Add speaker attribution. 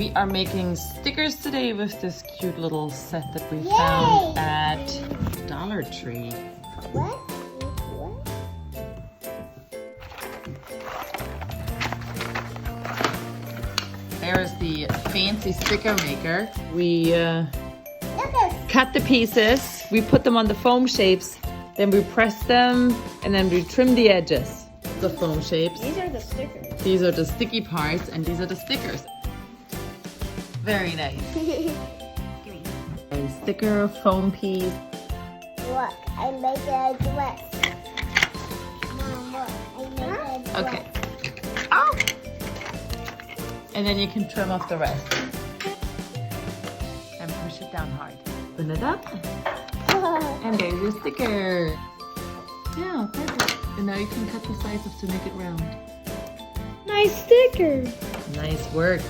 Speaker 1: We are making stickers today with this cute little set that we found at Dollar Tree.
Speaker 2: What?
Speaker 1: There's the fancy sticker maker. We cut the pieces, we put them on the foam shapes, then we press them, and then we trim the edges. The foam shapes.
Speaker 2: These are the stickers.
Speaker 1: These are the sticky parts, and these are the stickers. Very nice. A sticker foam piece.
Speaker 2: Look, I made a dress. Mom, look, I made a dress.
Speaker 1: Okay. Oh! And then you can trim off the rest. And push it down hard. Open it up. And there's your sticker. Yeah, perfect. And now you can cut the sides off to make it round.
Speaker 2: Nice sticker.
Speaker 1: Nice work.